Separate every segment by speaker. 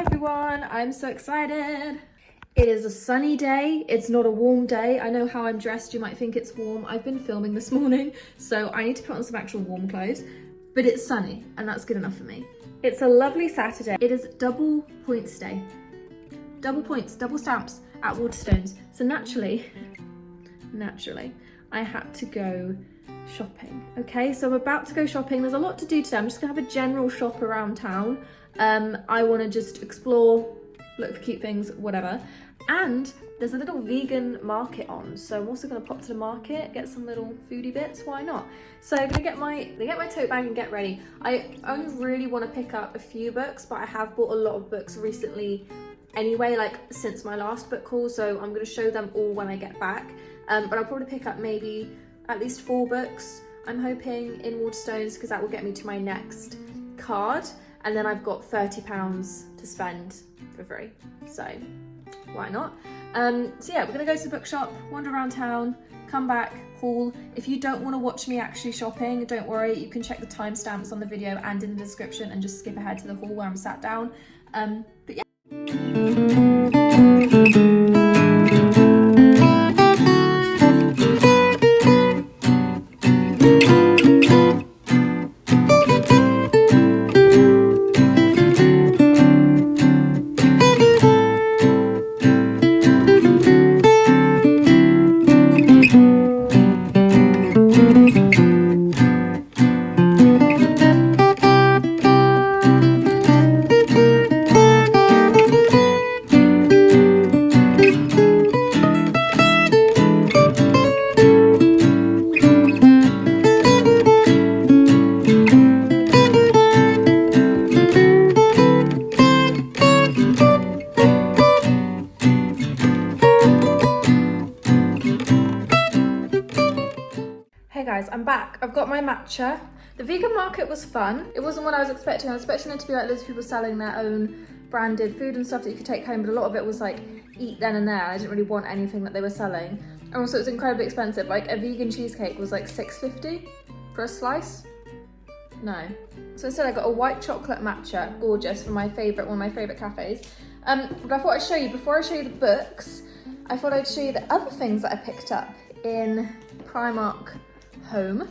Speaker 1: everyone, I'm so excited. It is a sunny day. It's not a warm day. I know how I'm dressed, you might think it's warm. I've been filming this morning, so I need to put on some actual warm clothes, but it's sunny and that's good enough for me. It's a lovely Saturday. It is double points day. Double points, double stamps at Waterstones. So naturally, I had to go shopping. Okay, so I'm about to go shopping. There's a lot to do today. I'm just gonna have a general shop around town. I wanna just explore, look for cute things, whatever. And there's a little vegan market on, so I'm also gonna pop to the market, get some little foodie bits, why not? So I'm gonna get my tote bag and get ready. I only really wanna pick up a few books, but I have bought a lot of books recently anyway, like since my last book haul, so I'm gonna show them all when I get back. But I'll probably pick up maybe at least 4 books, I'm hoping, in Waterstones, because that will get me to my next card. And then I've got £30 to spend for free, so why not? So yeah, we're gonna go to the bookshop, wander around town, come back, haul. If you don't wanna watch me actually shopping, don't worry, you can check the timestamps on the video and in the description and just skip ahead to the haul where I'm sat down. But yeah. Hey guys, I'm back. I've got my matcha. The vegan market was fun. It wasn't what I was expecting. I was expecting it to be like loads of people selling their own branded food and stuff that you could take home, but a lot of it was like eat then and there. I didn't really want anything that they were selling. And also it was incredibly expensive. Like a vegan cheesecake was like $6.50 for a slice. No. So instead I got a white chocolate matcha, gorgeous, from my favorite, one of my favorite cafes. But I thought I'd show you, before I show you the books, I thought I'd show you the other things that I picked up in Primark Home.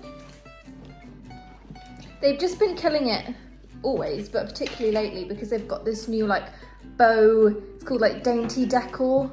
Speaker 1: They've just been killing it always, but particularly lately because they've got this new like bow, it's called like dainty decor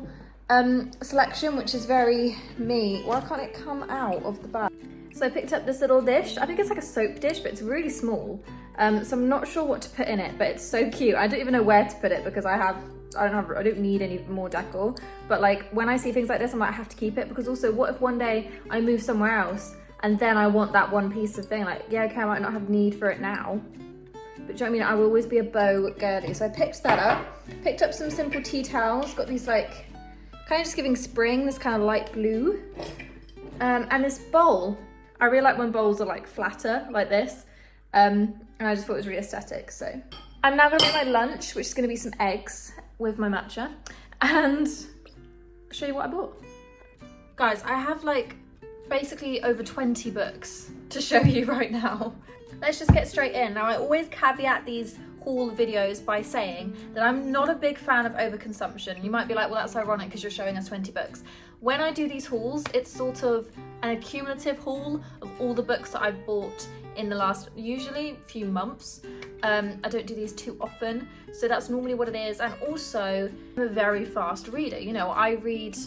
Speaker 1: selection, which is very me. Why can't it come out of the bag? So I picked up this little dish. I think it's like a soap dish, but it's really small. So I'm not sure what to put in it, but it's so cute. I don't even know where to put it because I don't need any more decor. But like when I see things like this, I'm like, I have to keep it, because also what if one day I move somewhere else and then I want that one piece of thing? Like, yeah, okay, I might not have need for it now, but do you know what I mean? I will always be a bow girly. So I picked that up. Picked up some simple tea towels. Got these like, kind of just giving spring, this kind of light blue. And this bowl. I really like when bowls are like flatter, like this. And I just thought it was really aesthetic, so. I'm now gonna make my lunch, which is gonna be some eggs with my matcha, and show you what I bought. Guys, I have like basically over 20 books to show you right now. Let's just get straight in. Now I always caveat these haul videos by saying that I'm not a big fan of overconsumption. You might be like, well, that's ironic because you're showing us 20 books. When I do these hauls, it's sort of an accumulative haul of all the books that I've bought in the last, usually, few months. I don't do these too often, so that's normally what it is. And also, I'm a very fast reader. You know, I read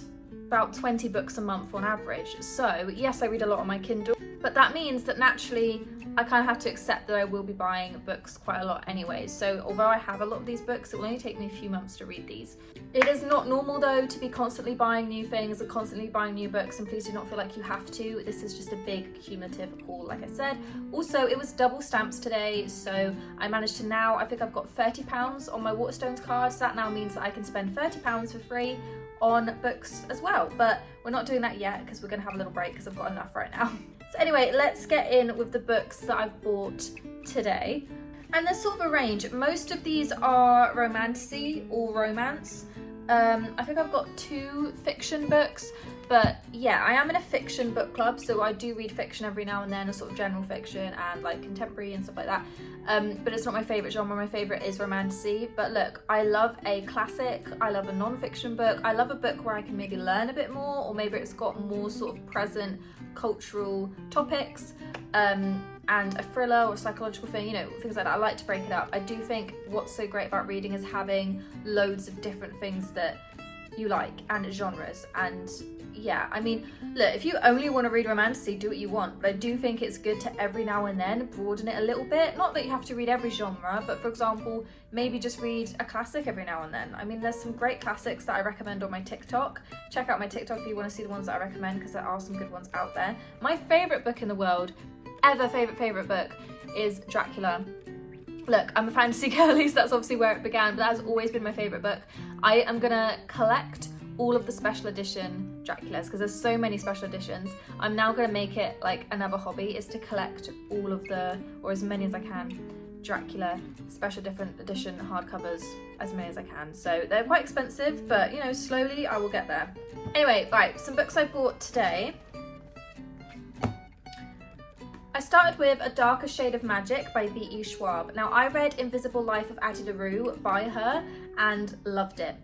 Speaker 1: about 20 books a month on average. So yes, I read a lot on my Kindle, but that means that naturally I kind of have to accept that I will be buying books quite a lot anyway. So although I have a lot of these books, it will only take me a few months to read these. It is not normal though to be constantly buying new things and constantly buying new books, and please do not feel like you have to. This is just a big cumulative haul, like I said. Also, it was double stamps today, so I managed to now, I think I've got £30 on my Waterstones card, so that now means that I can spend £30 for free on books as well. But we're not doing that yet because we're gonna have a little break because I've got enough right now. So anyway, let's get in with the books that I've bought today. And there's sort of a range. Most of these are romantasy or romance. I think I've got 2 fiction books. But yeah, I am in a fiction book club, so I do read fiction every now and then, a sort of general fiction and like contemporary and stuff like that. But it's not my favourite genre. My favourite is romantasy. But look, I love a classic, I love a non-fiction book, I love a book where I can maybe learn a bit more, or maybe it's got more sort of present cultural topics, and a thriller or psychological thing, you know, things like that. I like to break it up. I do think what's so great about reading is having loads of different things that you like and genres. And yeah, I mean, look, if you only want to read romantasy, do what you want, but I do think it's good to every now and then broaden it a little bit. Not that you have to read every genre, but for example, maybe just read a classic every now and then. I mean, there's some great classics that I recommend on my TikTok. Check out my TikTok if you want to see the ones that I recommend, because there are some good ones out there. My favourite book in the world, ever favourite book, is Dracula. Look, I'm a fantasy girly, so that's obviously where it began, but that has always been my favourite book. I am gonna collect all of the special edition Draculas, because there's so many special editions. I'm now gonna make it like another hobby, is to collect all of the, or as many as I can, Dracula special different edition hardcovers, as many as I can. So they're quite expensive, but you know, slowly I will get there. Anyway, right, some books I bought today. I started with A Darker Shade of Magic by V.E. Schwab. Now, I read Invisible Life of Addie LaRue by her and loved it.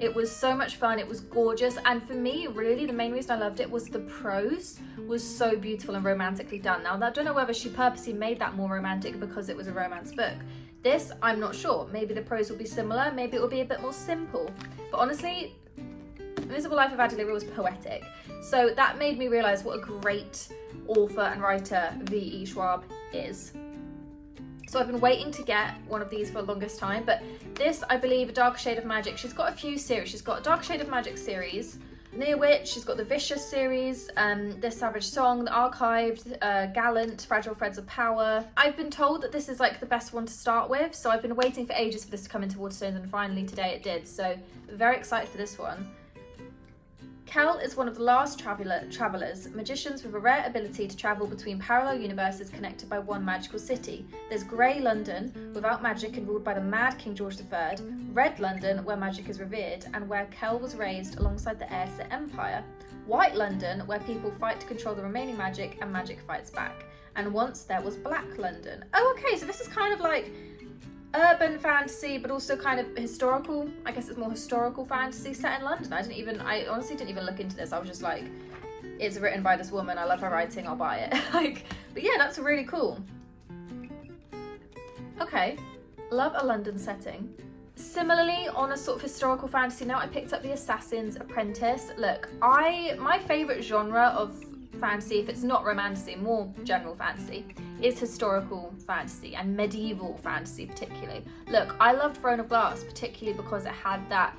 Speaker 1: It was so much fun, it was gorgeous, and for me, really, the main reason I loved it was the prose was so beautiful and romantically done. Now, I don't know whether she purposely made that more romantic because it was a romance book. This, I'm not sure. Maybe the prose will be similar, maybe it will be a bit more simple. But honestly, Invisible Life of Addie LaRue was poetic. So that made me realise what a great author and writer V.E. Schwab is. So I've been waiting to get one of these for the longest time, but this, I believe, A Dark Shade of Magic, she's got a few series. She's got a Dark Shade of Magic series, Near Witch, she's got the Vicious series, This Savage Song, The Archived, Gallant, Fragile Threads of Power. I've been told that this is like the best one to start with, so I've been waiting for ages for this to come into Waterstones, and finally today it did, so very excited for this one. Kel is one of the last travellers, magicians with a rare ability to travel between parallel universes connected by one magical city. There's Grey London, without magic and ruled by the mad King George III, Red London, where magic is revered, and where Kel was raised alongside the heirs to the Empire, White London, where people fight to control the remaining magic and magic fights back, and once there was Black London. Oh, okay, so this is kind of like urban fantasy, but also kind of historical. I guess it's more historical fantasy set in London. I honestly didn't even look into this. I was just like, it's written by this woman, I love her writing, I'll buy it. But yeah, that's really cool. Okay, love a London setting. Similarly, on a sort of historical fantasy note, I picked up The Assassin's Apprentice. Look, my favourite genre of fantasy, if it's not romantasy, more general fantasy, is historical fantasy and medieval fantasy particularly. Look, I loved Throne of Glass particularly because it had that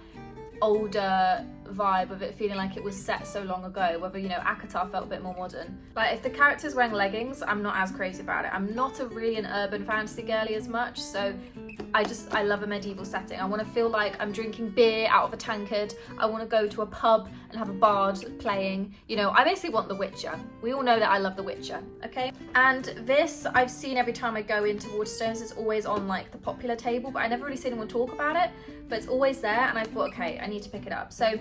Speaker 1: older vibe of it feeling like it was set so long ago, whether, you know, ACOTAR felt a bit more modern. Like, if the character's wearing leggings, I'm not as crazy about it. I'm not really an urban fantasy girly as much, so I love a medieval setting. I want to feel like I'm drinking beer out of a tankard. I want to go to a pub and have a bard playing. You know, I basically want The Witcher. We all know that I love The Witcher, okay? And this, I've seen every time I go into Waterstones, it's always on like the popular table, but I never really see anyone talk about it, but it's always there, and I thought, okay, I need to pick it up. So,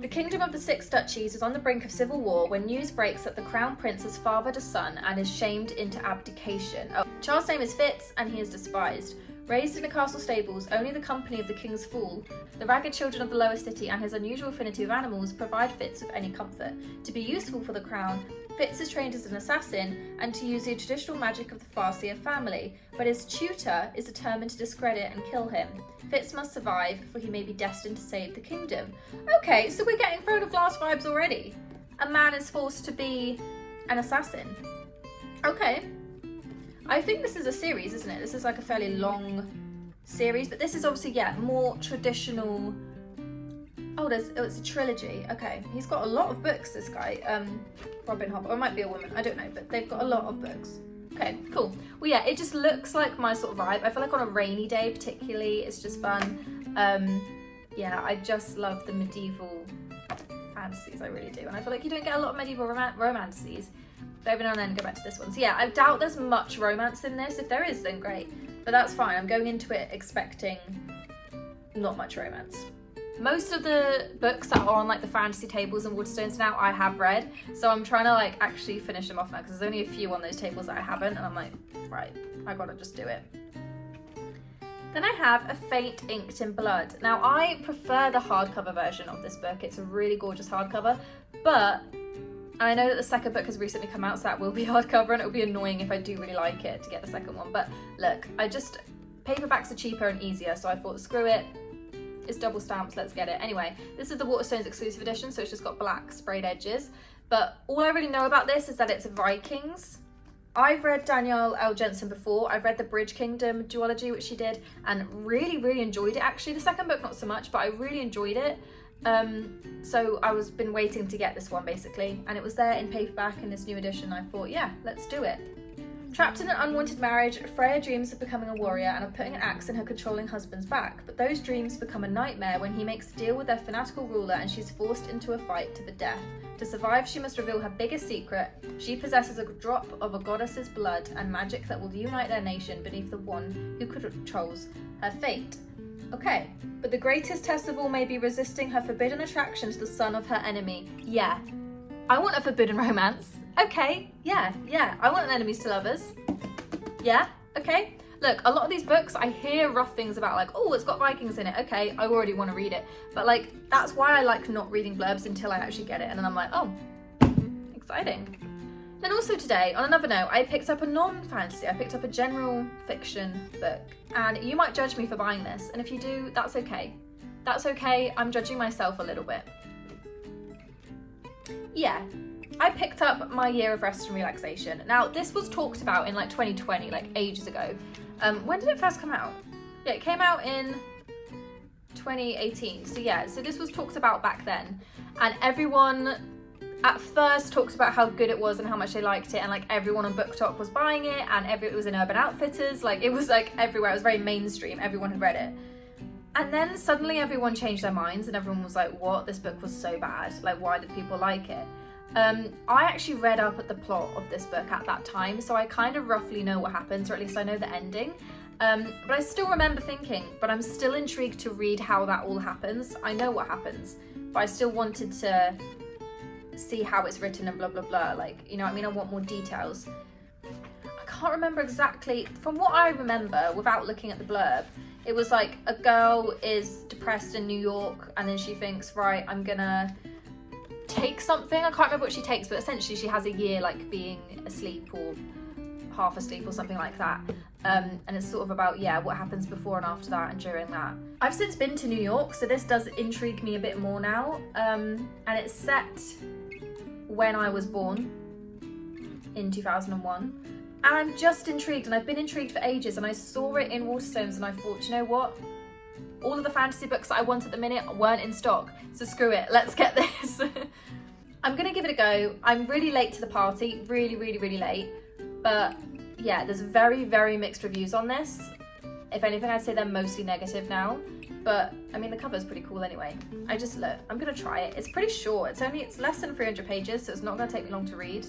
Speaker 1: the kingdom of the Six Duchies is on the brink of civil war when news breaks that the crown prince has fathered a son and is shamed into abdication. Oh, Charles' name is Fitz, and he is despised. Raised in the castle stables, only the company of the king's fool, the ragged children of the lower city and his unusual affinity with animals provide Fitz with any comfort. To be useful for the crown, Fitz is trained as an assassin and to use the traditional magic of the Farseer family, but his tutor is determined to discredit and kill him. Fitz must survive, for he may be destined to save the kingdom. Okay, so we're getting Throne of Glass vibes already. A man is forced to be an assassin. Okay. I think this is a series, isn't it? This is like a fairly long series, but this is obviously, yeah, more traditional. Oh, it's a trilogy. Okay, he's got a lot of books, this guy. Robin Hobb, or it might be a woman, I don't know, but they've got a lot of books. Okay, cool. Well, yeah, it just looks like my sort of vibe. I feel like on a rainy day particularly, it's just fun. Yeah, I just love the medieval fantasies, I really do. And I feel like you don't get a lot of medieval romances. But every now and then go back to this one. So yeah, I doubt there's much romance in this. If there is, then great. But that's fine. I'm going into it expecting not much romance. Most of the books that are on like the fantasy tables and Waterstones now I have read, so I'm trying to like actually finish them off now because there's only a few on those tables that I haven't, and I'm like, right, I gotta just do it. Then I have A Fate Inked in Blood. Now I prefer the hardcover version of this book. It's a really gorgeous hardcover, but I know that the second book has recently come out, so that will be hardcover, and it will be annoying if I do really like it to get the second one. But look, paperbacks are cheaper and easier, so I thought, screw it. It's double stamps, let's get it. Anyway, this is the Waterstones exclusive edition, so it's just got black sprayed edges. But all I really know about this is that it's Vikings. I've read Danielle L. Jensen before. I've read the Bridge Kingdom duology, which she did, and really, really enjoyed it actually. The second book, not so much, but I really enjoyed it. So I was been waiting to get this one basically, and it was there in paperback in this new edition. I thought, yeah, let's do it. Trapped in an unwanted marriage, Freya dreams of becoming a warrior and of putting an axe in her controlling husband's back, but those dreams become a nightmare when he makes a deal with their fanatical ruler and she's forced into a fight to the death. To survive, she must reveal her biggest secret. She possesses a drop of a goddess's blood and magic that will unite their nation beneath the one who controls her fate. Okay, but the greatest test of all may be resisting her forbidden attraction to the son of her enemy. Yeah, I want a forbidden romance. Okay, yeah, I want enemies to lovers. Yeah, okay. Look, a lot of these books, I hear rough things about like, oh, it's got Vikings in it. Okay, I already want to read it. But like, that's why I like not reading blurbs until I actually get it. And then I'm like, oh, exciting. Then also today, on another note, I picked up a non-fantasy. I picked up a general fiction book. And you might judge me for buying this. And if you do, that's okay. That's okay, I'm judging myself a little bit. Yeah. I picked up My Year of Rest and Relaxation. Now, this was talked about in like 2020, like ages ago. When did it first come out? Yeah, it came out in 2018. So yeah, so this was talked about back then. And everyone at first talked about how good it was and how much they liked it. And like everyone on BookTok was buying it, and it was in Urban Outfitters. Like it was like everywhere. It was very mainstream. Everyone had read it. And then suddenly everyone changed their minds and everyone was like, what? This book was so bad. Like, why did people like it? I actually read up at the plot of this book at that time, so I kind of roughly know what happens, or at least I know the ending. But I still remember thinking, but I'm still intrigued to read how that all happens. I know what happens, but I still wanted to see how it's written and blah, blah, blah. Like, you know what I mean? I want more details. I can't remember exactly. From what I remember, without looking at the blurb, it was like a girl is depressed in New York, and then she thinks, right, I'm gonna take something. I can't remember what she takes, but essentially she has a year like being asleep or half asleep or something like that. And it's sort of about, yeah, what happens before and after that and during that. I've since been to New York, so this does intrigue me a bit more now. And it's set when I was born in 2001. And I'm just intrigued, and I've been intrigued for ages, and I saw it in Waterstones and I thought, you know what? All of the fantasy books that I want at the minute weren't in stock, so screw it, let's get this. I'm gonna give it a go. I'm really late to the party, really, really, really late. But yeah, there's very, very mixed reviews on this. If anything, I'd say they're mostly negative now. But I mean, the cover's pretty cool anyway. I'm gonna try it. It's pretty short. It's less than 300 pages, so it's not gonna take me long to read.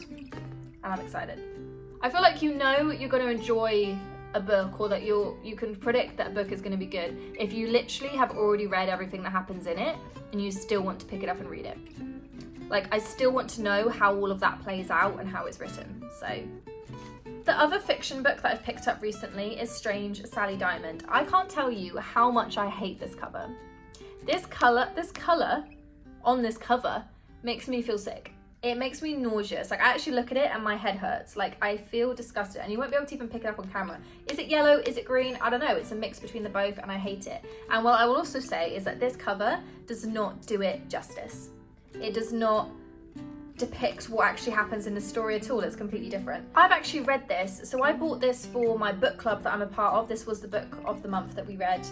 Speaker 1: And I'm excited. I feel like you know you're gonna enjoy a book, or that you can predict that a book is going to be good if you literally have already read everything that happens in it and you still want to pick it up and read it. Like, I still want to know how all of that plays out and how it's written. So the other fiction book that I've picked up recently is Strange Sally Diamond. I can't tell you how much I hate this cover. This color on this cover makes me feel sick. It makes me nauseous. Like, I actually look at it and my head hurts. Like, I feel disgusted, and you won't be able to even pick it up on camera. Is it yellow? Is it green? I don't know. It's a mix between the both, and I hate it. And what I will also say is that this cover does not do it justice. It does not depict what actually happens in the story at all. It's completely different. I've actually read this. So I bought this for my book club that I'm a part of. This was the book of the month that we read.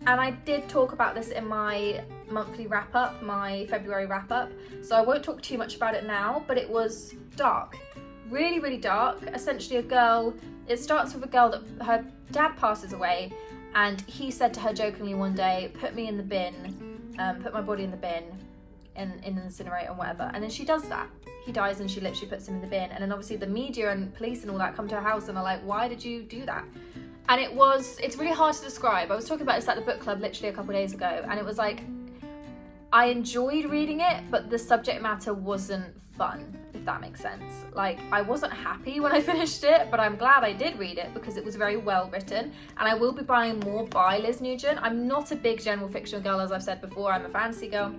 Speaker 1: And I did talk about this in my monthly wrap-up, my February wrap-up, so I won't talk too much about it now, but it was dark. Really, really dark. Essentially it starts with a girl that her dad passes away, and he said to her jokingly one day, put me in the bin, put my body in the bin, in an incinerator and whatever, and then she does that. He dies and she literally puts him in the bin, and then obviously the media and police and all that come to her house and are like, why did you do that? And it's really hard to describe. I was talking about this at the book club literally a couple of days ago, and it was like, I enjoyed reading it, but the subject matter wasn't fun, if that makes sense. Like, I wasn't happy when I finished it, but I'm glad I did read it because it was very well written, and I will be buying more by Liz Nugent. I'm not a big general fiction girl, as I've said before, I'm a fantasy girl,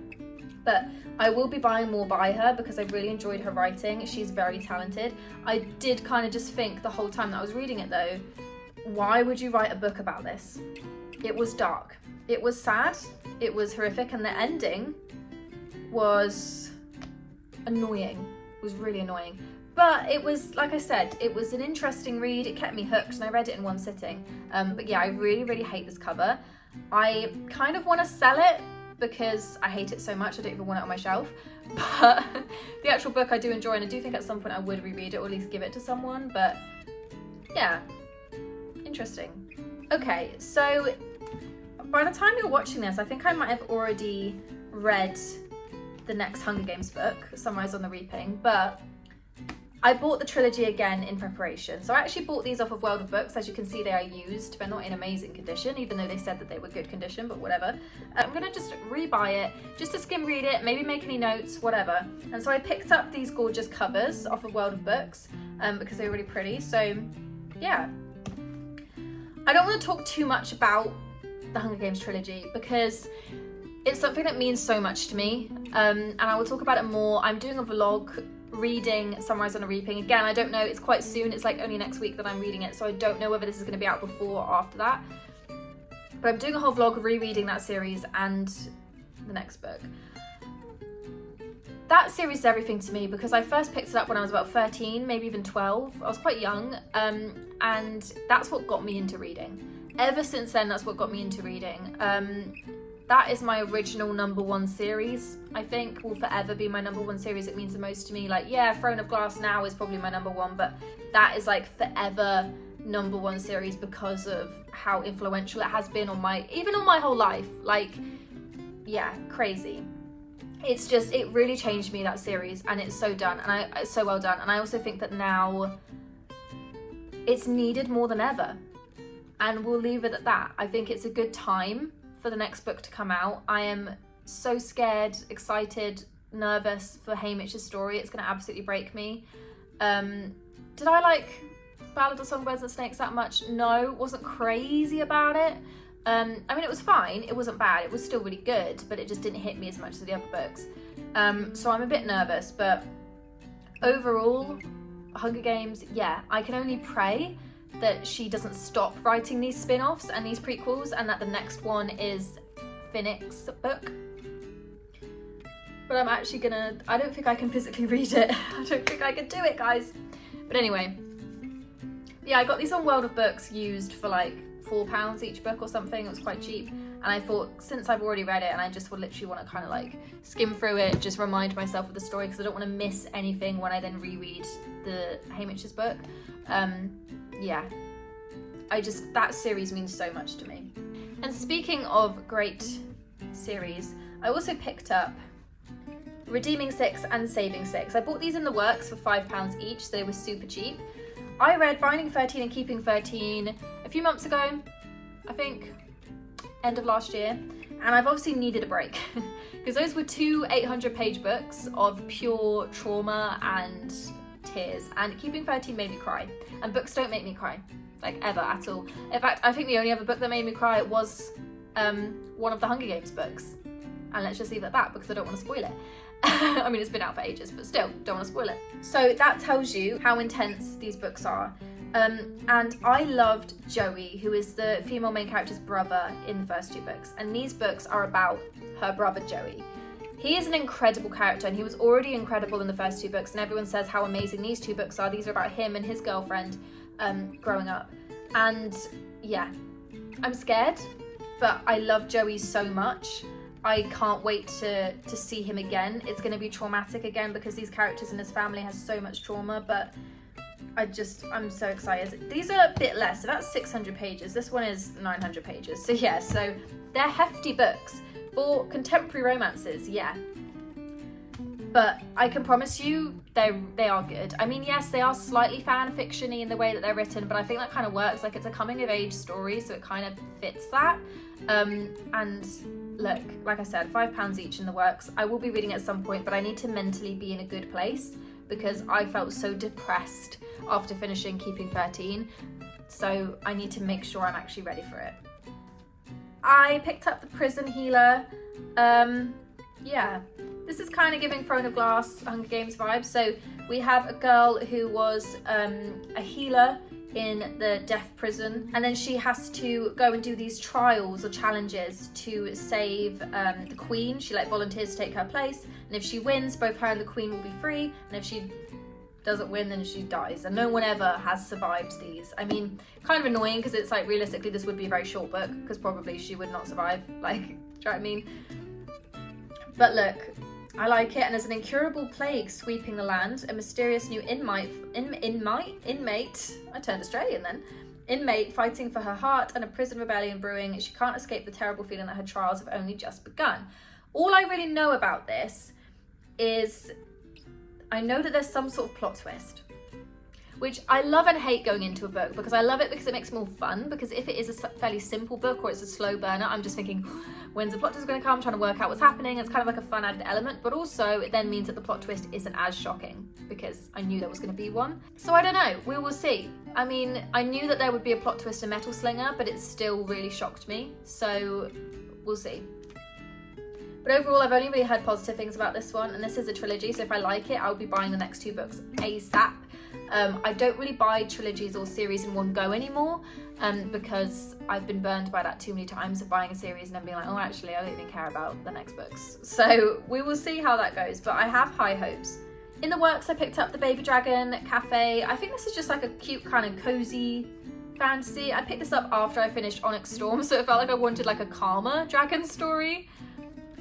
Speaker 1: but I will be buying more by her because I really enjoyed her writing. She's very talented. I did kind of just think the whole time that I was reading it though, why would you write a book about this? It was dark, it was sad, it was horrific, and the ending was annoying. It was really annoying. But it was, like I said, it was an interesting read. It kept me hooked and I read it in one sitting. But yeah, I really, really hate this cover. I kind of want to sell it because I hate it so much. I don't even want it on my shelf. But the actual book I do enjoy, and I do think at some point I would reread it or at least give it to someone. But yeah, interesting. Okay, so by the time you're watching this, I think I might have already read the next Hunger Games book, Sunrise on the Reaping, but I bought the trilogy again in preparation. So I actually bought these off of World of Books. As you can see, they are used. They're not in amazing condition, even though they said that they were good condition, but whatever. I'm gonna just rebuy it, just to skim read it, maybe make any notes, whatever. And so I picked up these gorgeous covers off of World of Books because they were really pretty. So yeah. I don't want to talk too much about the Hunger Games trilogy because it's something that means so much to me. And I will talk about it more. I'm doing a vlog reading Sunrise on the Reaping. Again, I don't know, it's quite soon. It's like only next week that I'm reading it, so I don't know whether this is going to be out before or after that. But I'm doing a whole vlog of rereading that series and the next book. That series is everything to me because I first picked it up when I was about 13, maybe even 12. I was quite young, and that's what got me into reading. Ever since then, that's what got me into reading. That is my original #1 series. I think will forever be my #1 series. It means the most to me. Like, yeah, Throne of Glass now is probably my #1, but that is like forever #1 series because of how influential it has been on my whole life. Like, yeah, crazy. It's just, it really changed me, that series, and it's so done, and it's so well done. And I also think that now it's needed more than ever, and we'll leave it at that. I think it's a good time for the next book to come out. I am so scared, excited, nervous for Haymitch's story. It's going to absolutely break me. Did I like Ballad of Songbirds and Snakes that much? No, wasn't crazy about it. I mean, it was fine. It wasn't bad. It was still really good, but it just didn't hit me as much as the other books. So I'm a bit nervous, but overall, Hunger Games, yeah, I can only pray that she doesn't stop writing these spin-offs and these prequels, and that the next one is Finnick's book. But I'm actually gonna, I don't think I can physically read it. I don't think I can do it, guys. But anyway, yeah, I got these on World of Books used for like £4 each book or something. It was quite cheap, and I thought, since I've already read it and I just would literally want to kind of like skim through it, just remind myself of the story, because I don't want to miss anything when I then reread the Haymitch's book. Yeah, that series means so much to me. And speaking of great series, I also picked up Redeeming 6 and Saving 6. I bought these in the works for £5 each, so they were super cheap. I read Binding 13 and Keeping 13 a few months ago, I think, end of last year, and I've obviously needed a break because those were two 800-page books of pure trauma and tears, and Keeping 13 made me cry, and books don't make me cry, like, ever at all. In fact, I think the only other book that made me cry was one of the Hunger Games books, and let's just leave it at that because I don't want to spoil it. I mean, it's been out for ages, but still, don't want to spoil it. So that tells you how intense these books are. And I loved Joey, who is the female main character's brother in the first two books, and these books are about her brother Joey. He is an incredible character, and he was already incredible in the first two books, and everyone says how amazing these two books are. These are about him and his girlfriend growing up. And yeah, I'm scared, but I love Joey so much. I can't wait to see him again. It's going to be traumatic again because these characters and his family has so much trauma, but I'm so excited. These are a bit less, so that's 600 pages. This one is 900 pages. So yeah, so they're hefty books for contemporary romances, yeah. but I can promise you they are good. I mean, yes, they are slightly fan fiction-y in the way that they're written, but I think that kind of works. Like, it's a coming of age story, so it kind of fits that. And look, like I said, £5 each in the works. I will be reading at some point, but I need to mentally be in a good place because I felt so depressed after finishing Keeping 13. So I need to make sure I'm actually ready for it. I picked up The Prison Healer. Yeah, this is kind of giving Throne of Glass, Hunger Games vibes. So we have a girl who was a healer in the death prison, and then she has to go and do these trials or challenges to save the queen. She like volunteers to take her place, and if she wins, both her and the queen will be free, and if she doesn't win, then she dies. And no one ever has survived these. I mean, kind of annoying because it's like, realistically this would be a very short book because probably she would not survive, like, do you know what I mean? But look, I like it. And there's an incurable plague sweeping the land, a mysterious new inmate, I turned Australian then, inmate fighting for her heart, and a prison rebellion brewing. She can't escape the terrible feeling that her trials have only just begun. All I really know about this is I know that there's some sort of plot twist, which I love and hate going into a book, because I love it because it makes it more fun, because if it is a fairly simple book or it's a slow burner, I'm just thinking, when's the plot twist going to come, trying to work out what's happening. It's kind of like a fun added element, but also it then means that the plot twist isn't as shocking because I knew there was going to be one. So I don't know, we will see. I mean, I knew that there would be a plot twist in Metal Slinger, but it still really shocked me, so we'll see. But overall, I've only really heard positive things about this one, and this is a trilogy, so if I like it, I'll be buying the next 2 books ASAP. I don't really buy trilogies or series in one go anymore, because I've been burned by that too many times of buying a series and then being like, oh, actually, I don't even care about the next books. So we will see how that goes, but I have high hopes. In the works, I picked up the Baby Dragon Cafe. I think this is just like a cute kind of cozy fantasy. I picked this up after I finished Onyx Storm, so it felt like I wanted like a calmer dragon story.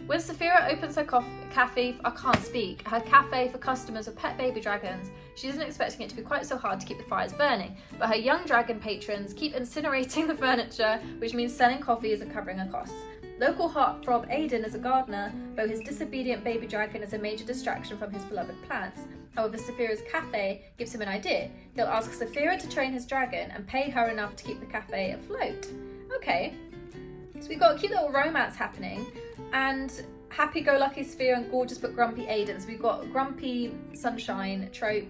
Speaker 1: When Saphira opens her cafe, I can't speak, her cafe for customers of pet baby dragons, she isn't expecting it to be quite so hard to keep the fires burning, but her young dragon patrons keep incinerating the furniture, which means selling coffee isn't covering her costs. Local heartthrob Aiden is a gardener, though his disobedient baby dragon is a major distraction from his beloved plants. However, Saphira's cafe gives him an idea. He'll ask Saphira to train his dragon and pay her enough to keep the cafe afloat. Okay, so we've got a cute little romance happening, and happy-go-lucky Saphira and gorgeous but grumpy Aiden. So we've got grumpy sunshine trope,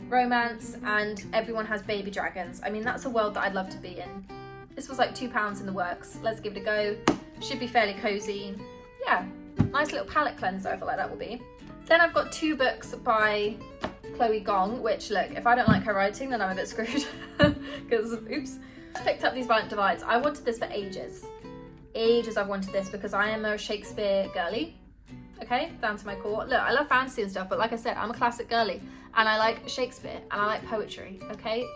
Speaker 1: romance, and everyone has baby dragons. I mean, that's a world that I'd love to be in. This was like £2 in the works. Let's give it a go. Should be fairly cozy. Yeah, nice little palette cleanser, I feel like that will be. Then I've got 2 books by Chloe Gong, which, look, if I don't like her writing, then I'm a bit screwed. Because, oops. I picked up these Violent Divides. I wanted this for ages. I've wanted this because I am a Shakespeare girly, okay, down to my core. Look, I love fantasy and stuff, but like I said, I'm a classic girly, and I like Shakespeare, and I like poetry, okay?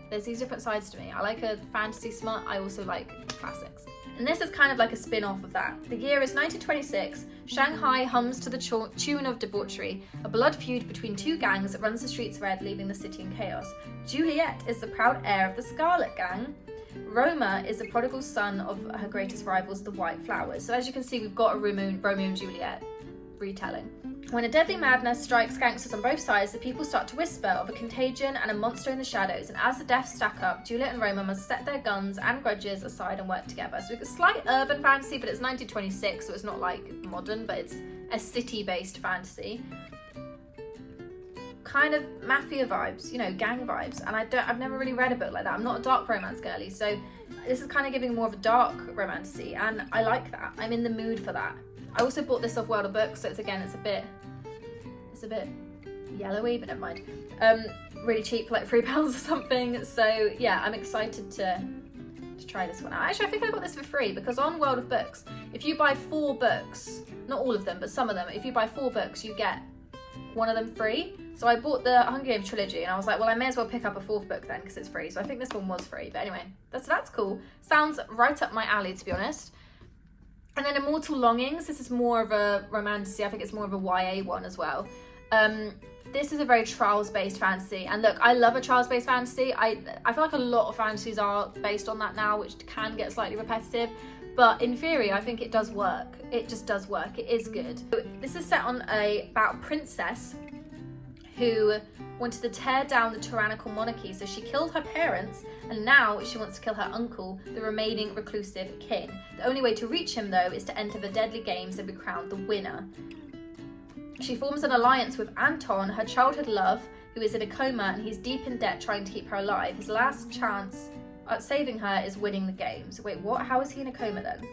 Speaker 1: There's these different sides to me. I like a fantasy smut, I also like classics. And this is kind of like a spin-off of that. The year is 1926, Shanghai hums to the tune of debauchery. A blood feud between 2 gangs runs the streets red, leaving the city in chaos. Juliet is the proud heir of the Scarlet Gang. Roma is the prodigal son of her greatest rivals, the White Flowers. So as you can see, we've got a Romeo and Juliet retelling. When a deadly madness strikes gangsters on both sides, the people start to whisper of a contagion and a monster in the shadows, and as the deaths stack up, Juliet and Roma must set their guns and grudges aside and work together. So we've got slight urban fantasy, but it's 1926, so it's not like modern, but it's a city-based fantasy. Kind of mafia vibes, you know, gang vibes, and I've never really read a book like that. I'm not a dark romance girly, so this is kind of giving more of a dark romantasy, and I like that. I'm in the mood for that. I also bought this off World of Books, so it's a bit yellowy, but never mind. Really cheap for like £3 or something. So yeah, I'm excited to try this one out. Actually, I think I got this for free because on World of Books, if you buy 4 books, not all of them, but some of them, if you buy 4 books, you get one of them free. So I bought the Hunger Games trilogy, and I was like, well, I may as well pick up a 4th book then because it's free. So I think this one was free. But anyway, that's cool. Sounds right up my alley, to be honest. And then Immortal Longings. This is more of a romantasy. I think it's more of a YA one as well. This is a very trials-based fantasy. And look, I love a trials-based fantasy. I feel like a lot of fantasies are based on that now, which can get slightly repetitive. but in theory, I think it does work. It just does work. It is good. This is set on about a princess who wanted to tear down the tyrannical monarchy. So she killed her parents, and now she wants to kill her uncle, the remaining reclusive king. The only way to reach him, though, is to enter the deadly games and be crowned the winner. She forms an alliance with Anton, her childhood love, who is in a coma, and he's deep in debt trying to keep her alive. His last chance at saving her is winning the games. Wait, what? How is he in a coma then?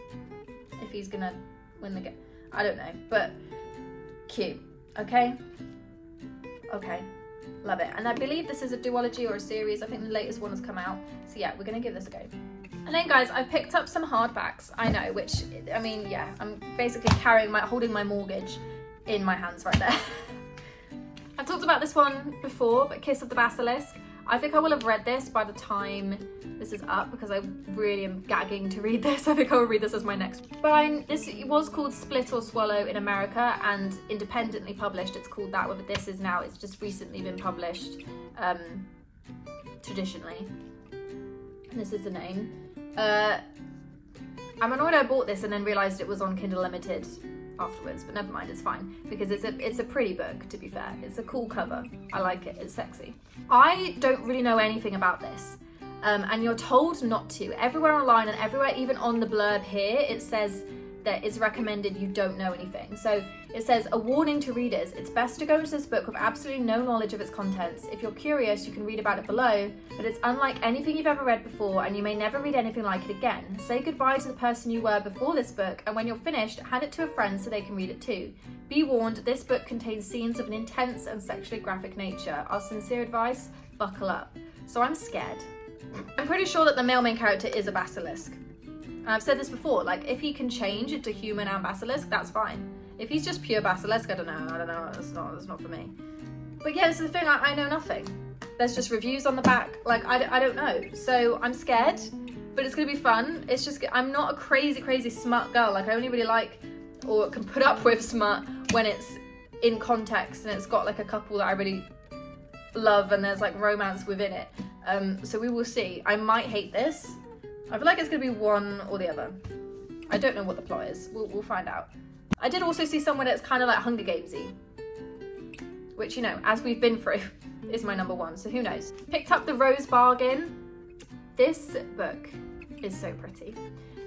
Speaker 1: If he's gonna win the game? I don't know, but cute, okay? Okay, love it. And I believe this is a duology or a series. I think the latest one has come out. So yeah, we're gonna give this a go. And then guys, I've picked up some hardbacks, I know, which, I mean, yeah, I'm basically holding my mortgage in my hands right there. I've talked about this one before, but Kiss of the Basilisk. I think I will have read this by the time this is up because I really am gagging to read this. I think I will read this as my next. But this was called Split or Swallow in America and independently published. It's called that, whether this is now, it's just recently been published traditionally. And this is the name. I'm annoyed I bought this and then realised it was on Kindle Limited afterwards, but never mind, it's fine because it's a pretty book, to be fair. It's a cool cover. I like it. It's sexy. I don't really know anything about this, and you're told not to. Everywhere online and everywhere, even on the blurb here, it says that it's recommended you don't know anything. So it says, a warning to readers, it's best to go into this book with absolutely no knowledge of its contents. If you're curious, you can read about it below, but it's unlike anything you've ever read before and you may never read anything like it again. Say goodbye to the person you were before this book, and when you're finished, hand it to a friend so they can read it too. Be warned, this book contains scenes of an intense and sexually graphic nature. Our sincere advice, buckle up. So I'm scared. I'm pretty sure that the male main character is a basilisk. And I've said this before, like, if he can change into human and basilisk, that's fine. If he's just pure basilisk, I don't know, that's not for me. But yeah, this is the thing, I know nothing. There's just reviews on the back, like, I don't know. So I'm scared, but it's gonna be fun. It's just, I'm not a crazy smut girl. Like, I only really like, or can put up with smut when it's in context and it's got like a couple that I really love and there's like romance within it. So we will see. I might hate this. I feel like it's going to be one or the other. I don't know what the plot is. We'll find out. I did also see someone that's kind of like Hunger Gamesy, which, you know, as we've been through, is my number one. So who knows? Picked up The Rose Bargain. This book is so pretty.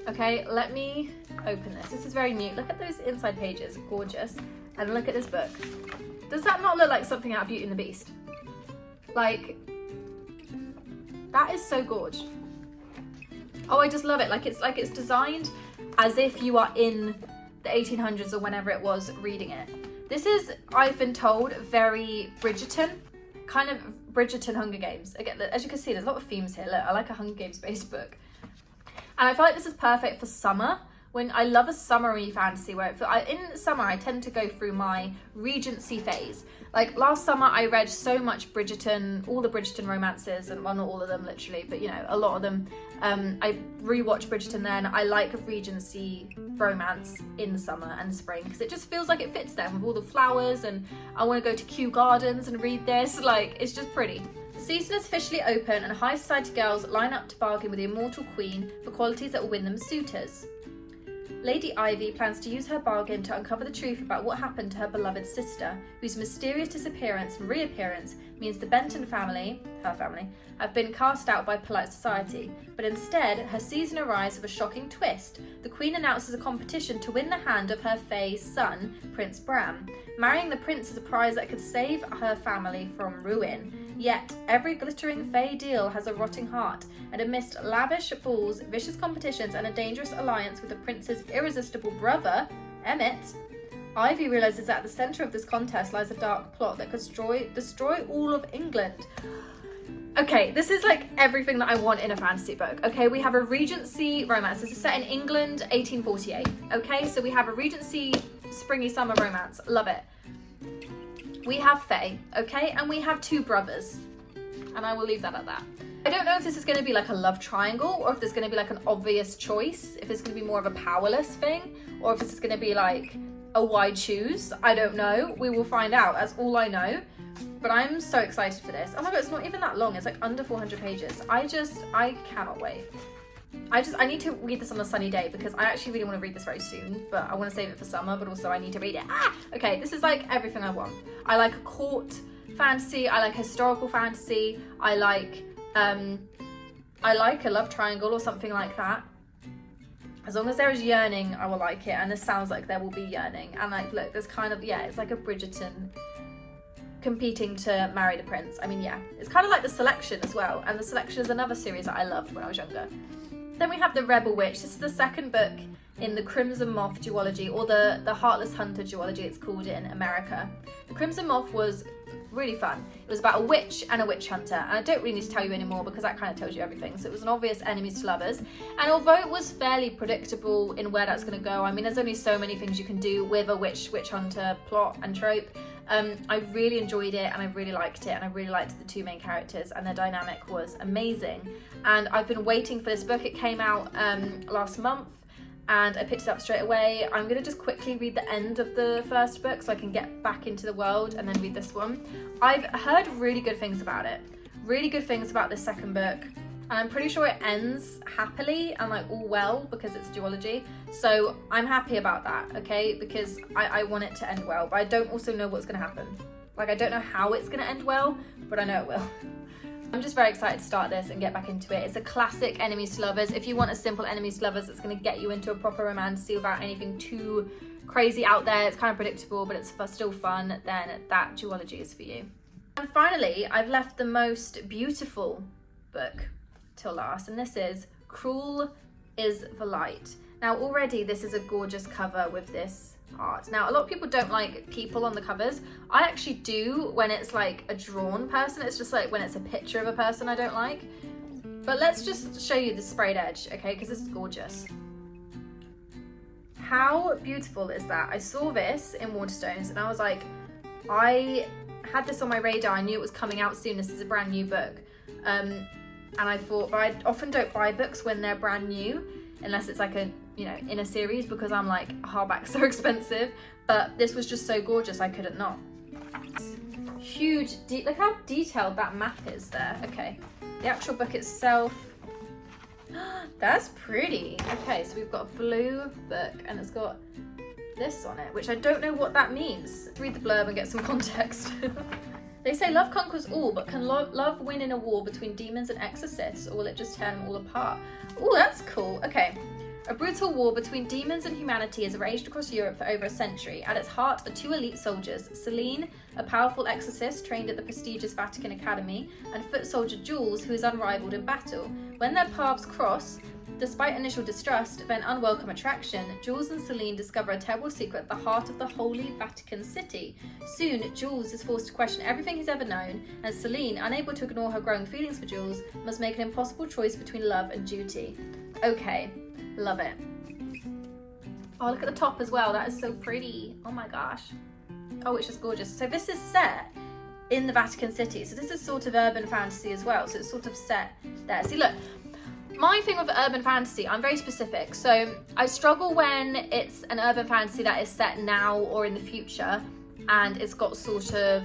Speaker 1: Okay, let me open this. This is very new. Look at those inside pages. Gorgeous. And look at this book. Does that not look like something out of Beauty and the Beast? Like, that is so gorgeous. Oh, I just love it. Like it's designed as if you are in the 1800s or whenever it was reading it. This is, I've been told, very Bridgerton, kind of Bridgerton Hunger Games. Again, as you can see, there's a lot of themes here. Look, I like a Hunger Games based book. And I feel like this is perfect for summer. When I love a summery fantasy where in summer I tend to go through my Regency phase. Like last summer I read so much Bridgerton, all the Bridgerton romances, and well, not all of them literally, but you know, a lot of them. I rewatched Bridgerton then. I like a Regency romance in the summer and spring because it just feels like it fits them with all the flowers, and I want to go to Kew Gardens and read this. Like, it's just pretty. The season is officially open and high society girls line up to bargain with the immortal queen for qualities that will win them suitors. Lady Ivy plans to use her bargain to uncover the truth about what happened to her beloved sister, whose mysterious disappearance and reappearance means the Benton family, her family, have been cast out by polite society. But instead, her season arrives with a shocking twist. The Queen announces a competition to win the hand of her Fae son, Prince Bran. Marrying the prince is a prize that could save her family from ruin. Yet, every glittering Fae deal has a rotting heart, and amidst lavish balls, vicious competitions, and a dangerous alliance with the prince's irresistible brother, Emmett, Ivy realises that at the centre of this contest lies a dark plot that could destroy all of England. Okay, this is like everything that I want in a fantasy book. Okay, we have a Regency romance. This is set in England, 1848. Okay, so we have a Regency springy summer romance. Love it. We have Fae, okay, and we have two brothers, and I will leave that at that. I don't know if this is going to be like a love triangle, or if there's going to be like an obvious choice, if it's going to be more of a powerless thing, or if this is going to be like a why choose. I don't know. We will find out. That's all I know. But I'm so excited for this. Oh my god, it's not even that long. It's like under 400 pages. I cannot wait. I need to read this on a sunny day because I actually really want to read this very soon, but I want to save it for summer, but also I need to read it. Okay, this is like everything I want. I like a court fantasy, I like historical fantasy, I like a love triangle or something like that. As long as there is yearning, I will like it, and this sounds like there will be yearning. And like, look, there's kind of, yeah, it's like a Bridgerton competing to marry the prince. I mean, yeah, it's kind of like The Selection as well, and The Selection is another series that I loved when I was younger. Then we have The Rebel Witch. This is the second book in the Crimson Moth duology, or the Heartless Hunter duology, it's called in America. The Crimson Moth was really fun. It was about a witch and a witch hunter, and I don't really need to tell you anymore because that kind of tells you everything. So it was an obvious enemies to lovers, and although it was fairly predictable in where that's going to go, I mean, there's only so many things you can do with a witch hunter plot and trope. I really enjoyed it, and I really liked it, and I really liked the two main characters, and their dynamic was amazing. And I've been waiting for this book. It came out last month, and I picked it up straight away. I'm going to just quickly read the end of the first book so I can get back into the world and then read this one. I've heard really good things about it. Really good things about this second book. And I'm pretty sure it ends happily and like all well because it's a duology. So I'm happy about that, okay? Because I want it to end well, but I don't also know what's going to happen. Like, I don't know how it's going to end well, but I know it will. I'm just very excited to start this and get back into it. It's a classic enemies to lovers. If you want a simple enemies to lovers that's going to get you into a proper romantasy without anything too crazy out there, it's kind of predictable, but it's still fun, then that duology is for you. And finally, I've left the most beautiful book till last, and this is Cruel is the Light. Now, already this is a gorgeous cover with this art. Now, a lot of people don't like people on the covers. I actually do when it's like a drawn person. It's just like when it's a picture of a person I don't like. But let's just show you the sprayed edge, okay? Because this is gorgeous. How beautiful is that? I saw this in Waterstones and I was like, I had this on my radar. I knew it was coming out soon. This is a brand new book. And I thought, but I often don't buy books when they're brand new, unless it's like a, you know, in a series, because I'm like, hardback's so expensive. But this was just so gorgeous, I couldn't not. Huge, look how detailed that map is there. Okay, the actual book itself, that's pretty. Okay, so we've got a blue book and it's got this on it, which I don't know what that means. Let's read the blurb and get some context. They say love conquers all, but can love win in a war between demons and exorcists, or will it just tear them all apart? Oh, that's cool. Okay. A brutal war between demons and humanity has raged across Europe for over a century. At its heart are two elite soldiers, Celine, a powerful exorcist trained at the prestigious Vatican Academy, and foot soldier Jules, who is unrivaled in battle. When their paths cross, despite initial distrust, then unwelcome attraction, Jules and Celine discover a terrible secret at the heart of the Holy Vatican City. Soon, Jules is forced to question everything he's ever known, and Celine, unable to ignore her growing feelings for Jules, must make an impossible choice between love and duty. Okay, love it. Oh, look at the top as well. That is so pretty. Oh my gosh. Oh, it's just gorgeous. So this is set in the Vatican City. So this is sort of urban fantasy as well. So it's sort of set there. See, look. My thing with urban fantasy, I'm very specific. So I struggle when it's an urban fantasy that is set now or in the future, and it's got sort of,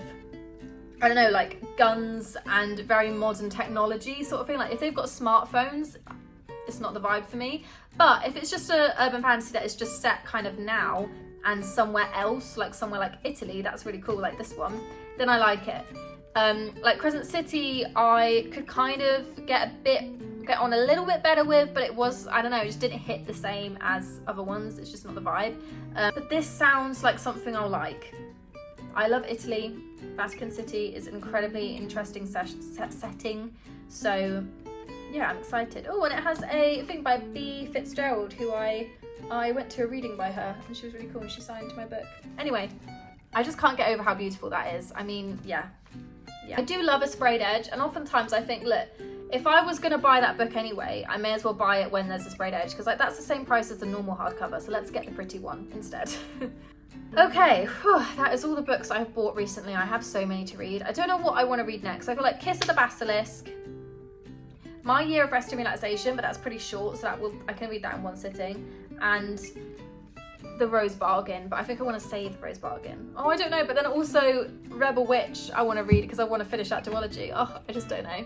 Speaker 1: I don't know, like guns and very modern technology sort of thing. Like if they've got smartphones, it's not the vibe for me. But if it's just an urban fantasy that is just set kind of now and somewhere else, like somewhere like Italy, that's really cool, like this one, then I like it. Like Crescent City, I could kind of get on a little bit better with, but it was, I don't know, it just didn't hit the same as other ones. It's just not the vibe. But this sounds like something I'll like. I love Italy. Vatican City is an incredibly interesting setting. So yeah, I'm excited. Oh, and it has a thing by B. Fitzgerald, who I went to a reading by her, and she was really cool, and she signed my book. Anyway, I just can't get over how beautiful that is. I mean, yeah. I do love a sprayed edge, and oftentimes I think, look, if I was going to buy that book anyway, I may as well buy it when there's a sprayed edge, because like that's the same price as the normal hardcover, so let's get the pretty one instead. Okay, that is all the books I've bought recently. I have so many to read. I don't know what I want to read next. I feel like Kiss of the Basilisk, My Year of Rest and Relaxation, but that's pretty short, so I can read that in one sitting, and The Rose Bargain, but I think I want to save The Rose Bargain. Oh, I don't know, but then also Rebel Witch I want to read because I want to finish that duology. Oh, I just don't know.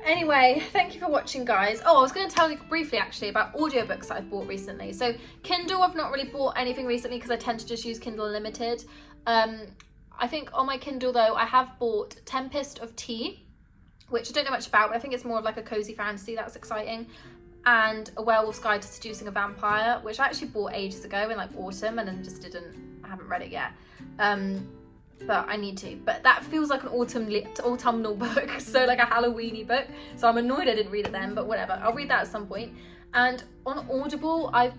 Speaker 1: Anyway, thank you for watching, guys. Oh, I was going to tell you briefly actually about audiobooks that I've bought recently. So Kindle, I've not really bought anything recently because I tend to just use Kindle Unlimited. I think on my Kindle though, I have bought Tempest of Tea, which I don't know much about, but I think it's more of like a cozy fantasy. That's exciting. And A Werewolf's Guide to Seducing a Vampire, which I actually bought ages ago in like autumn and then just I haven't read it yet. But I need to. But that feels like an autumnal book, so like a Halloweeny book. So I'm annoyed I didn't read it then, but whatever. I'll read that at some point. And on Audible, I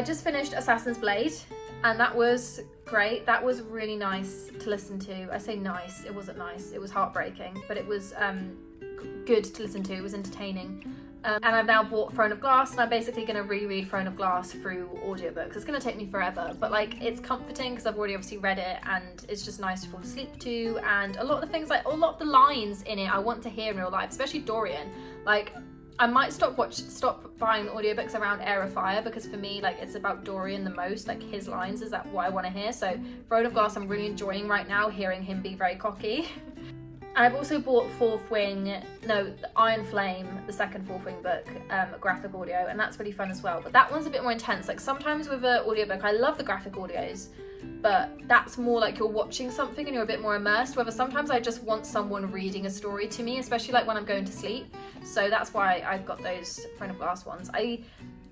Speaker 1: just finished Assassin's Blade, and that was great. That was really nice to listen to. I say nice, it wasn't nice. It was heartbreaking, but it was good to listen to. It was entertaining. And I've now bought Throne of Glass, and I'm basically going to reread Throne of Glass through audiobooks. It's going to take me forever, but like it's comforting because I've already obviously read it, and it's just nice to fall asleep to. And a lot of the things, like a lot of the lines in it, I want to hear in real life, especially Dorian. Like I might stop buying audiobooks around Heir of Fire, because for me, like it's about Dorian the most. Like his lines is that what I want to hear. So Throne of Glass, I'm really enjoying right now, hearing him be very cocky. I've also bought Iron Flame, the second Fourth Wing book, graphic audio, and that's really fun as well. But that one's a bit more intense. Like sometimes with an audiobook, I love the graphic audios, but that's more like you're watching something and you're a bit more immersed. Whereas sometimes I just want someone reading a story to me, especially like when I'm going to sleep. So that's why I've got those Throne of Glass ones. I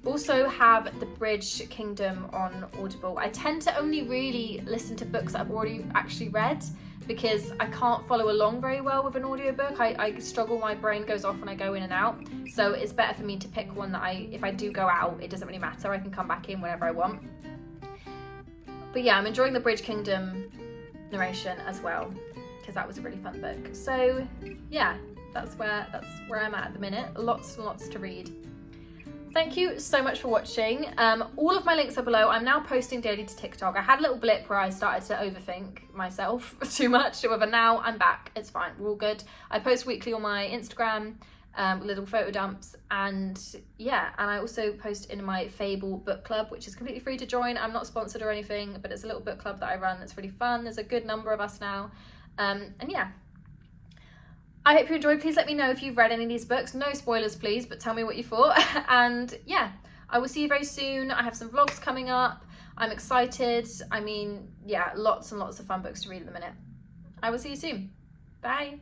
Speaker 1: also have The Bridge Kingdom on Audible. I tend to only really listen to books that I've already actually read, because I can't follow along very well with an audiobook. I struggle, my brain goes off when I go in and out. So it's better for me to pick one that if I do go out, it doesn't really matter. I can come back in whenever I want. But yeah, I'm enjoying the Bridge Kingdom narration as well, because that was a really fun book. So yeah, that's where I'm at the minute. Lots and lots to read. Thank you so much for watching. All of my links are below. I'm now posting daily to TikTok. I had a little blip where I started to overthink myself too much. However, now I'm back. It's fine. We're all good. I post weekly on my Instagram, little photo dumps. And yeah, and I also post in my Fable book club, which is completely free to join. I'm not sponsored or anything, but it's a little book club that I run that's really fun. There's a good number of us now. And yeah. I hope you enjoyed. Please let me know if you've read any of these books. No spoilers, please, but tell me what you thought. And yeah, I will see you very soon. I have some vlogs coming up. I'm excited. I mean, yeah, lots and lots of fun books to read at the minute. I will see you soon. Bye.